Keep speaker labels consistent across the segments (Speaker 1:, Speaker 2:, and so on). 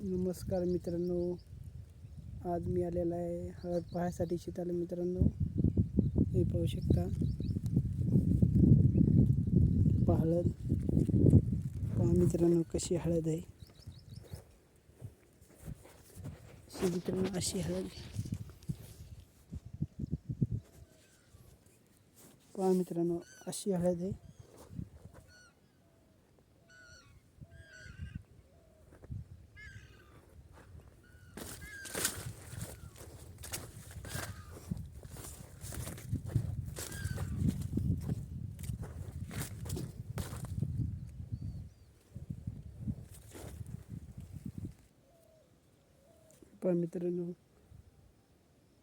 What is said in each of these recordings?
Speaker 1: नमस्कार मित्रांनो, आज मी आलेला आहे हळद पाहायसाठी शेताला मित्रांनो. हे पाहू शकता, हळद पहा मित्रांनो कशी हळद आहे. मित्रांनो अशी हळद पहा मित्रांनो, अशी हळद आहे. पहा मित्रांनो,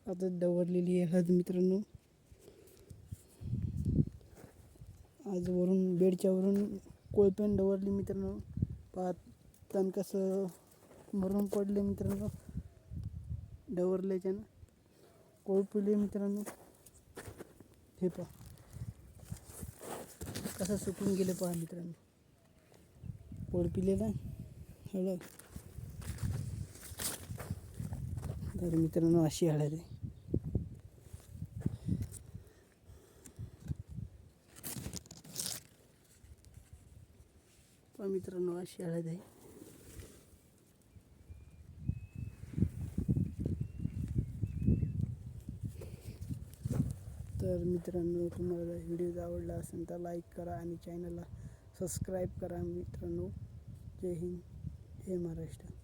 Speaker 1: आता डवरलेली आहे हळद मित्रांनो. आज वरून बेडच्या वरून कोळपेन डवरली मित्रांनो. पहा तण कसं मरून पडले मित्रांनो, डवरल्याच्यानं कोळपले मित्रांनो. हे पहा कसं सुकून गेले पहा मित्रांनो, कोळपिलेला हळद. तर मित्रांनो अशी हळद आहे. पहा मित्रांनो अशी हळद आहे. तर मित्रांनो, तुम्हाला व्हिडिओ आवडला असेल तर लाईक करा आणि चॅनलला सबस्क्राईब करा मित्रांनो. जय हिंद, जय महाराष्ट्र.